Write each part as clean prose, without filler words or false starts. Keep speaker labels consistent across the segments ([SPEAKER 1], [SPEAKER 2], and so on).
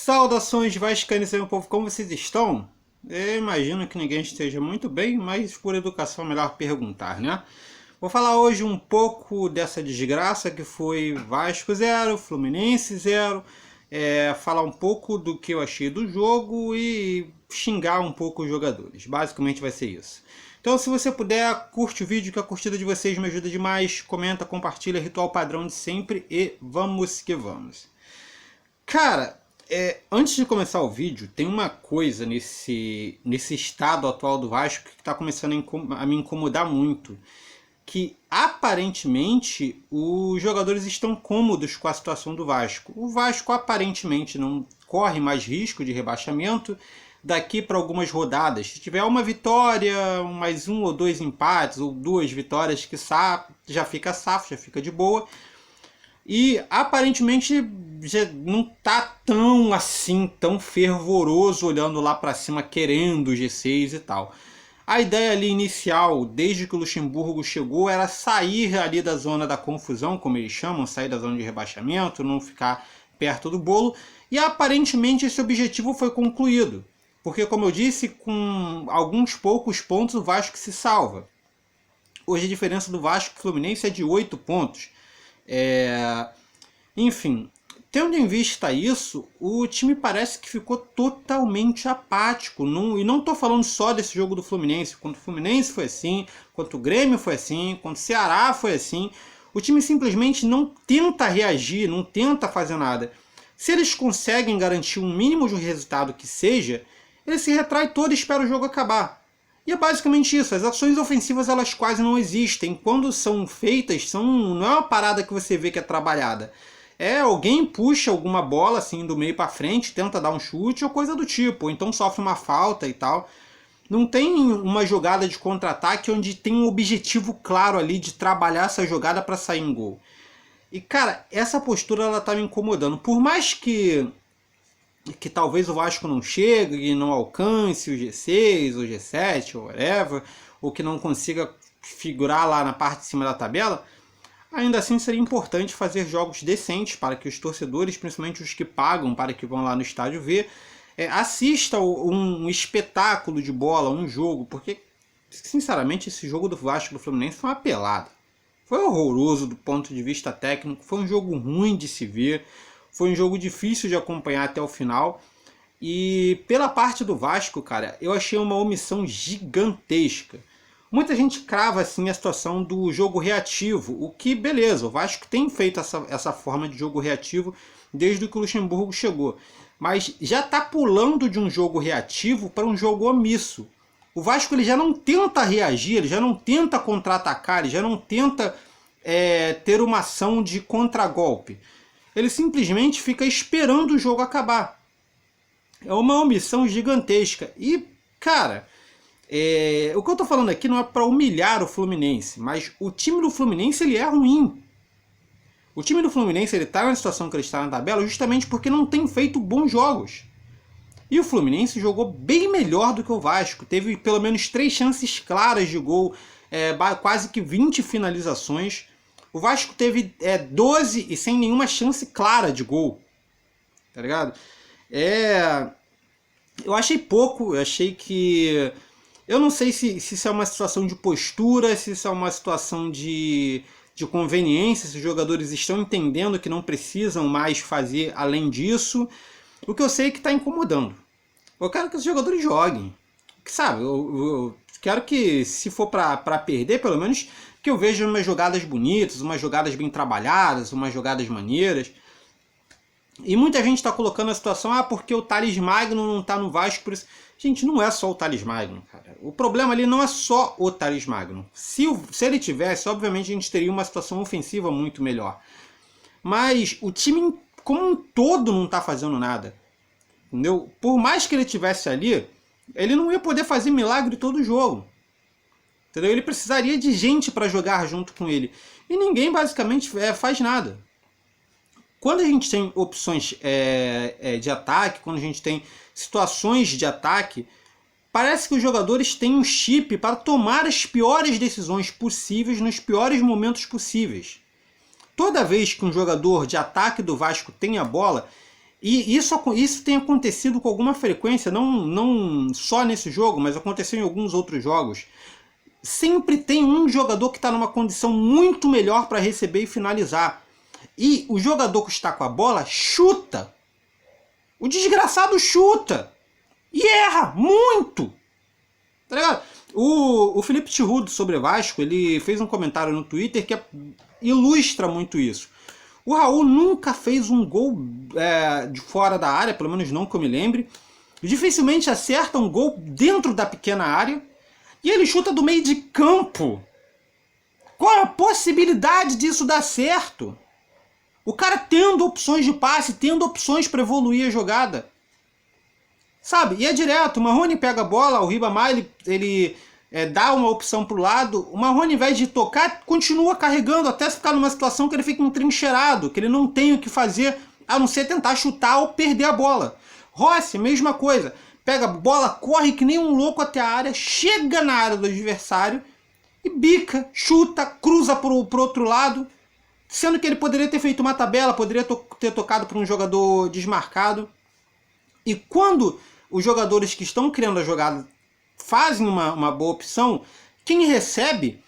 [SPEAKER 1] Saudações vascaínos, meu povo, como vocês estão? Eu imagino que ninguém esteja muito bem, mas por educação é melhor perguntar, né? Vou falar hoje um pouco dessa desgraça que foi Vasco 0, Fluminense 0, falar um pouco do que eu achei do jogo e xingar um pouco os jogadores. Basicamente vai ser isso. Então, se você puder, curte o vídeo, que a curtida de vocês me ajuda demais. Comenta, compartilha, ritual padrão de sempre e vamos que vamos. Cara, antes de começar o vídeo, tem uma coisa nesse estado atual do Vasco que está começando a me incomodar muito. Que aparentemente os jogadores estão cômodos com a situação do Vasco. O Vasco aparentemente não corre mais risco de rebaixamento daqui para algumas rodadas. Se tiver uma vitória, mais um ou dois empates, ou duas vitórias, que já fica safo, já fica de boa. E aparentemente já não tá tão assim, tão fervoroso olhando lá para cima, querendo o G6 e tal. A ideia ali inicial, desde que o Luxemburgo chegou, era sair ali da zona da confusão, como eles chamam, sair da zona de rebaixamento, não ficar perto do bolo. E aparentemente esse objetivo foi concluído. Porque, como eu disse, com alguns poucos pontos o Vasco se salva. Hoje a diferença do Vasco e Fluminense é de 8 pontos. Enfim, tendo em vista isso, o time parece que ficou totalmente apático. E não estou falando só desse jogo do Fluminense. Quanto o Fluminense foi assim, quanto o Grêmio foi assim, quanto o Ceará foi assim. O time simplesmente não tenta reagir, não tenta fazer nada. Se eles conseguem garantir um mínimo de resultado que seja, ele se retrai todo e espera o jogo acabar. E é basicamente isso, as ações ofensivas elas quase não existem. Quando são feitas, não é uma parada que você vê que é trabalhada. Alguém puxa alguma bola assim do meio para frente, tenta dar um chute ou coisa do tipo, ou então sofre uma falta e tal. Não tem uma jogada de contra-ataque onde tem um objetivo claro ali de trabalhar essa jogada para sair em gol. E cara, essa postura ela tá me incomodando. Por mais que talvez o Vasco não chegue, não alcance o G6, o G7, ou whatever, ou que não consiga figurar lá na parte de cima da tabela, ainda assim seria importante fazer jogos decentes para que os torcedores, principalmente os que pagam para que vão lá no estádio ver, assistam um espetáculo de bola, um jogo, porque, sinceramente, esse jogo do Vasco do Fluminense foi uma pelada. Foi horroroso do ponto de vista técnico, foi um jogo ruim de se ver, foi um jogo difícil de acompanhar até o final. E pela parte do Vasco, cara, eu achei uma omissão gigantesca. Muita gente crava assim a situação do jogo reativo, o que beleza, o Vasco tem feito essa forma de jogo reativo desde que o Luxemburgo chegou. Mas já está pulando de um jogo reativo para um jogo omisso. O Vasco ele já não tenta reagir, ele já não tenta contra-atacar, ele já não tenta ter uma ação de contragolpe. Ele simplesmente fica esperando o jogo acabar. É uma omissão gigantesca. E, cara, o que eu tô falando aqui não é para humilhar o Fluminense, mas o time do Fluminense ele é ruim. O time do Fluminense ele tá na situação que ele está na tabela justamente porque não tem feito bons jogos. E o Fluminense jogou bem melhor do que o Vasco. Teve pelo menos 3 chances claras de gol, quase que 20 finalizações. O Vasco teve 12 e sem nenhuma chance clara de gol. Tá ligado? Eu achei pouco, eu achei que... Eu não sei se isso é uma situação de postura, se isso é uma situação de conveniência, se os jogadores estão entendendo que não precisam mais fazer além disso. O que eu sei é que está incomodando. Eu quero que os jogadores joguem. Sabe, eu quero que, se for para perder, pelo menos que eu veja umas jogadas bonitas, umas jogadas bem trabalhadas, umas jogadas maneiras. E muita gente está colocando a situação, porque o Thales Magno não está no Vasco, por isso... Gente, não é só o Thales Magno, cara. O problema ali não é só o Thales Magno. Se ele tivesse, obviamente a gente teria uma situação ofensiva muito melhor. Mas o time como um todo não está fazendo nada. Entendeu? Por mais que ele tivesse ali, ele não ia poder fazer milagre todo o jogo. Entendeu? Ele precisaria de gente para jogar junto com ele. E ninguém basicamente faz nada. Quando a gente tem opções de ataque, quando a gente tem situações de ataque, parece que os jogadores têm um chip para tomar as piores decisões possíveis nos piores momentos possíveis. Toda vez que um jogador de ataque do Vasco tem a bola, E isso tem acontecido com alguma frequência, não só nesse jogo, mas aconteceu em alguns outros jogos. Sempre tem um jogador que está numa condição muito melhor para receber e finalizar. E o jogador que está com a bola chuta. O desgraçado chuta. E erra muito. Tá ligado? O Felipe Tirudo sobre Vasco, ele fez um comentário no Twitter que ilustra muito isso. O Raul nunca fez um gol de fora da área, pelo menos não que eu me lembre. Dificilmente acerta um gol dentro da pequena área. E ele chuta do meio de campo. Qual é a possibilidade disso dar certo? O cara tendo opções de passe, tendo opções para evoluir a jogada. Sabe? E é direto. O Marrone pega a bola, o Ribamar ele dá uma opção para o lado. O Marrone, ao invés de tocar, continua carregando até ficar numa situação que ele fica entrincheirado, que ele não tem o que fazer a não ser tentar chutar ou perder a bola. Rossi, mesma coisa. Pega a bola, corre que nem um louco até a área, chega na área do adversário e bica, chuta, cruza pro outro lado, sendo que ele poderia ter feito uma tabela, poderia ter tocado para um jogador desmarcado. E quando os jogadores que estão criando a jogada fazem uma boa opção, quem recebe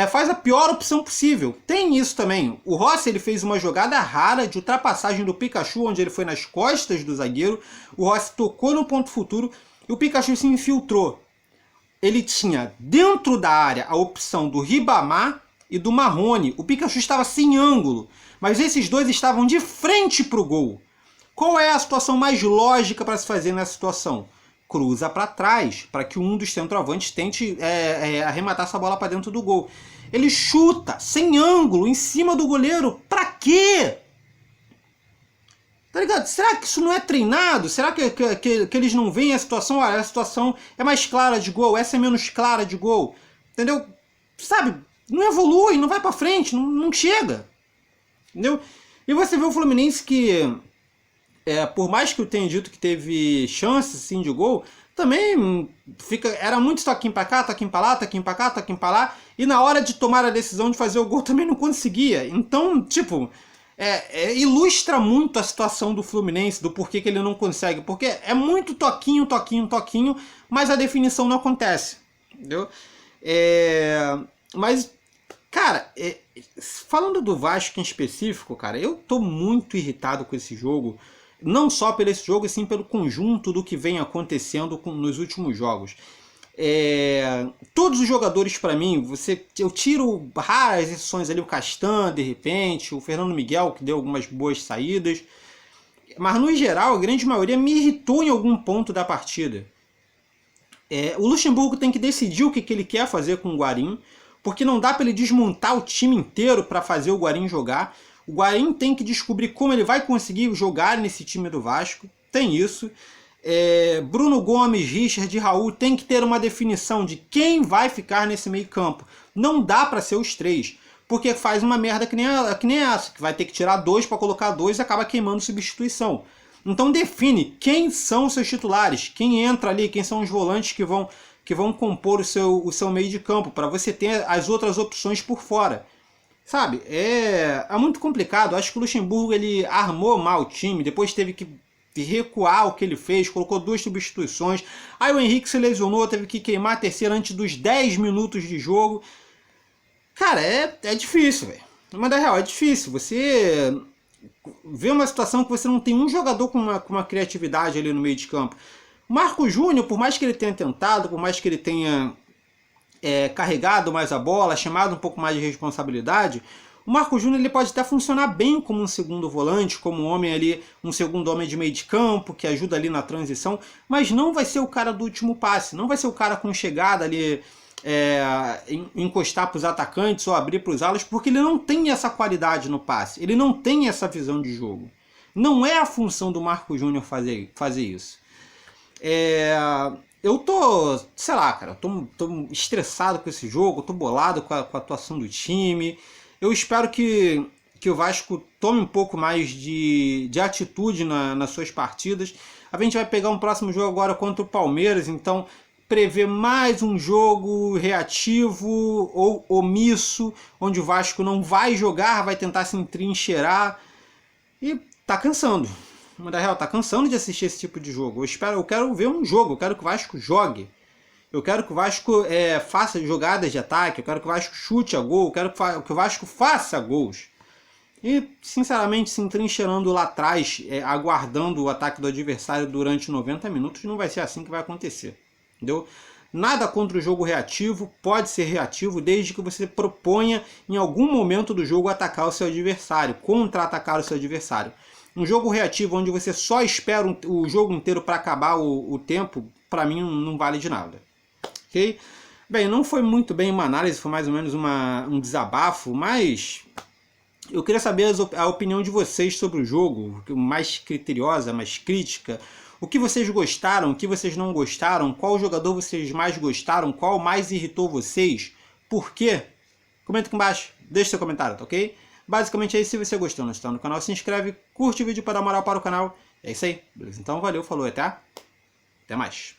[SPEAKER 1] faz a pior opção possível. Tem isso também. O Rossi ele fez uma jogada rara de ultrapassagem do Pikachu, onde ele foi nas costas do zagueiro. O Rossi tocou no ponto futuro e o Pikachu se infiltrou. Ele tinha dentro da área a opção do Ribamar e do Marrone. O Pikachu estava sem ângulo, mas esses dois estavam de frente para o gol. Qual é a situação mais lógica para se fazer nessa situação? Cruza para trás, para que um dos centroavantes tente arrematar essa bola para dentro do gol. Ele chuta, sem ângulo, em cima do goleiro. Pra quê? Tá ligado? Será que isso não é treinado? Será que eles não veem a situação? A situação é mais clara de gol, essa é menos clara de gol. Entendeu? Sabe? Não evolui, não vai para frente, não chega. Entendeu? E você vê o Fluminense que... por mais que eu tenha dito que teve chances sim, de gol, também era muito toquinho pra cá, toquinho pra lá, toquinho pra cá, toquinho pra lá, e na hora de tomar a decisão de fazer o gol também não conseguia. Então, tipo, ilustra muito a situação do Fluminense, do porquê que ele não consegue, porque é muito toquinho, toquinho, toquinho, mas a definição não acontece, entendeu? Mas, cara, falando do Vasco em específico, cara, eu tô muito irritado com esse jogo. Não só por esse jogo, e sim pelo conjunto do que vem acontecendo nos últimos jogos. Todos os jogadores, para mim, eu tiro raras exceções ali, o Castan, de repente, o Fernando Miguel, que deu algumas boas saídas. Mas, no geral, a grande maioria me irritou em algum ponto da partida. O Luxemburgo tem que decidir o que ele quer fazer com o Guarim, porque não dá para ele desmontar o time inteiro para fazer o Guarim jogar. O Guarim tem que descobrir como ele vai conseguir jogar nesse time do Vasco. Tem isso. Bruno Gomes, Richard e Raul tem que ter uma definição de quem vai ficar nesse meio campo. Não dá para ser os três, porque faz uma merda que nem essa, que vai ter que tirar dois para colocar dois e acaba queimando substituição. Então define quem são os seus titulares, quem entra ali, quem são os volantes que vão compor o seu meio de campo, para você ter as outras opções por fora. Sabe, é muito complicado. Acho que o Luxemburgo ele armou mal o time, depois teve que recuar o que ele fez, colocou 2 substituições. Aí o Henrique se lesionou, teve que queimar a terceira antes dos 10 minutos de jogo. Cara, é difícil, velho. Mas na real, é difícil. Você vê uma situação que você não tem um jogador com uma criatividade ali no meio de campo. O Marco Júnior, por mais que ele tenha tentado, por mais que ele tenha carregado mais a bola, chamado um pouco mais de responsabilidade, o Marco Júnior ele pode até funcionar bem como um segundo volante, como um homem ali, um segundo homem de meio de campo, que ajuda ali na transição, mas não vai ser o cara do último passe, não vai ser o cara com chegada ali, encostar para os atacantes ou abrir para os alas, porque ele não tem essa qualidade no passe, ele não tem essa visão de jogo. Não é a função do Marco Júnior fazer isso. Eu tô, sei lá, cara, tô estressado com esse jogo, tô bolado com a atuação do time. Eu espero que o Vasco tome um pouco mais de atitude nas suas partidas. A gente vai pegar um próximo jogo agora contra o Palmeiras, então prever mais um jogo reativo ou omisso, onde o Vasco não vai jogar, vai tentar se entrincheirar e tá cansando. Mundo real, tá cansando de assistir esse tipo de jogo. Eu quero ver um jogo, eu quero que o Vasco jogue. Eu quero que o Vasco faça jogadas de ataque, eu quero que o Vasco chute a gol, eu quero que o Vasco faça gols. E, sinceramente, se entrincheirando lá atrás, aguardando o ataque do adversário durante 90 minutos, não vai ser assim que vai acontecer. Entendeu? Nada contra o jogo reativo, pode ser reativo desde que você proponha em algum momento do jogo atacar o seu adversário, contra-atacar o seu adversário. Um jogo reativo onde você só espera o jogo inteiro para acabar o tempo, para mim não vale de nada. Ok? Bem, não foi muito bem uma análise, foi mais ou menos um desabafo, mas eu queria saber a opinião de vocês sobre o jogo, mais criteriosa, mais crítica. O que vocês gostaram, o que vocês não gostaram, qual jogador vocês mais gostaram, qual mais irritou vocês, por quê? Comenta aqui embaixo, deixa seu comentário, tá ok? Basicamente é isso. Se você gostou, não está no canal, se inscreve, curte o vídeo para dar moral para o canal. É isso aí, beleza? Então valeu, falou, até mais.